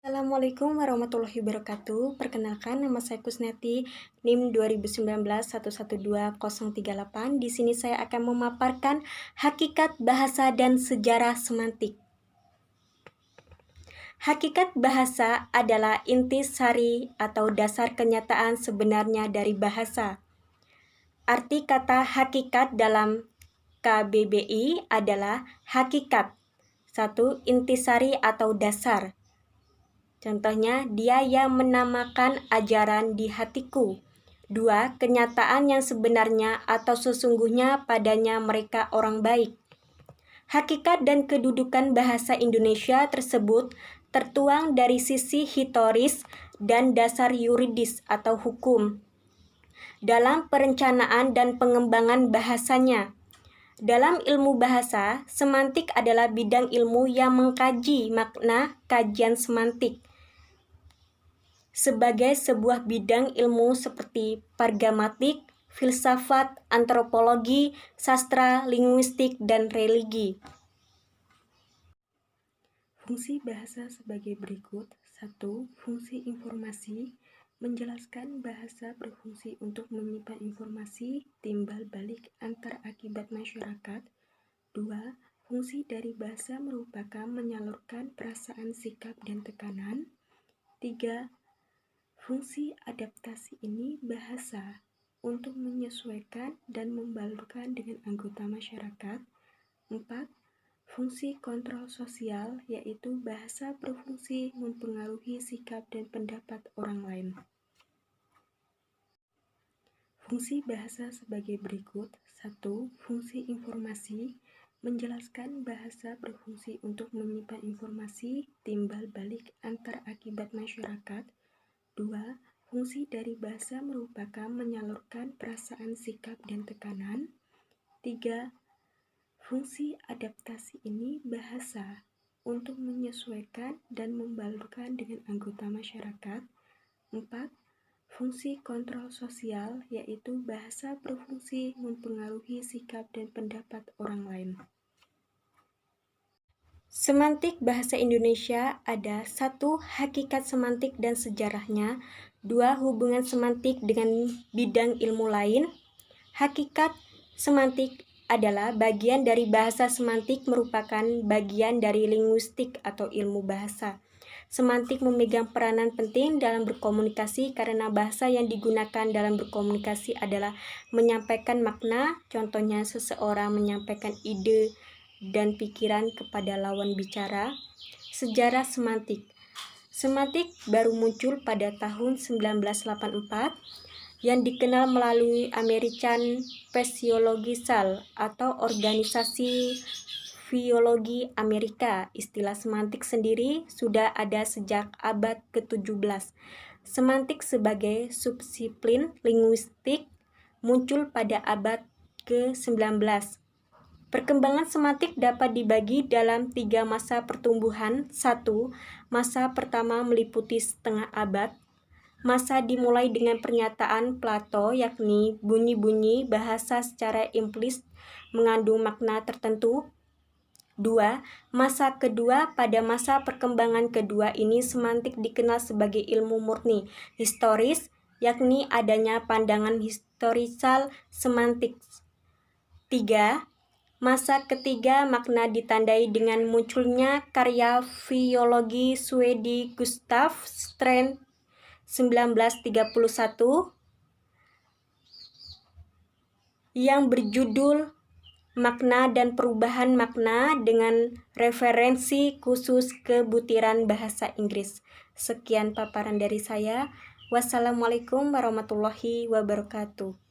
Assalamualaikum warahmatullahi wabarakatuh. Perkenalkan, nama saya Kusneti, NIM 2019112038. Di sini saya akan memaparkan hakikat bahasa dan sejarah semantik. Hakikat bahasa adalah inti sari atau dasar kenyataan sebenarnya dari bahasa. Arti kata hakikat dalam KBBI adalah hakikat. 1. Intisari atau dasar. Contohnya, dia yang menamakan ajaran di hatiku. 2. Kenyataan yang sebenarnya atau sesungguhnya padanya mereka orang baik. Hakikat dan kedudukan bahasa Indonesia tersebut tertuang dari sisi historis dan dasar yuridis atau hukum dalam perencanaan dan pengembangan bahasanya. Dalam ilmu bahasa, semantik adalah bidang ilmu yang mengkaji makna kajian semantik sebagai sebuah bidang ilmu seperti pragmatik, filsafat, antropologi, sastra, linguistik, dan religi. Fungsi bahasa sebagai berikut. 1. Fungsi informasi. Menjelaskan bahasa berfungsi untuk menyimpan informasi timbal balik antar akibat masyarakat. 2. Fungsi dari bahasa merupakan menyalurkan perasaan, sikap, dan tekanan. 3. Fungsi adaptasi ini bahasa untuk menyesuaikan dan membalurkan dengan anggota masyarakat. 4. Fungsi kontrol sosial, yaitu bahasa berfungsi mempengaruhi sikap dan pendapat orang lain. Fungsi bahasa sebagai berikut. 1. Fungsi informasi. Menjelaskan bahasa berfungsi untuk menyimpan informasi timbal balik antar akibat masyarakat. 2. Fungsi dari bahasa merupakan menyalurkan perasaan, sikap, dan tekanan. 3. Fungsi adaptasi ini bahasa untuk menyesuaikan dan membalurkan dengan anggota masyarakat. 4. Fungsi kontrol sosial, yaitu bahasa berfungsi mempengaruhi sikap dan pendapat orang lain. Semantik bahasa Indonesia ada 1. Hakikat semantik dan sejarahnya. 2. Hubungan semantik dengan bidang ilmu lain. Hakikat semantik adalah bagian dari bahasa. Semantik merupakan bagian dari linguistik atau ilmu bahasa. Semantik memegang peranan penting dalam berkomunikasi karena bahasa yang digunakan dalam berkomunikasi adalah menyampaikan makna. Contohnya, seseorang menyampaikan ide dan pikiran kepada lawan bicara. Sejarah semantik. Semantik baru muncul pada tahun 1984 yang dikenal melalui American Physiological atau Organisasi Biologi Amerika. Istilah semantik sendiri sudah ada sejak abad ke-17. Semantik sebagai subdisiplin linguistik muncul pada abad ke-19. Perkembangan semantik dapat dibagi dalam 3 masa pertumbuhan. 1. Masa pertama meliputi setengah abad. Masa dimulai dengan pernyataan Plato, yakni bunyi-bunyi bahasa secara implisit mengandung makna tertentu. 2. Masa kedua. Pada masa perkembangan kedua ini semantik dikenal sebagai ilmu murni historis, yakni adanya pandangan historisal semantik. 3. Masa ketiga makna ditandai dengan munculnya karya filologi Swedi Gustaf Strand 1931 yang berjudul Makna dan Perubahan Makna dengan referensi khusus ke butiran bahasa Inggris. Sekian paparan dari saya. Wassalamualaikum warahmatullahi wabarakatuh.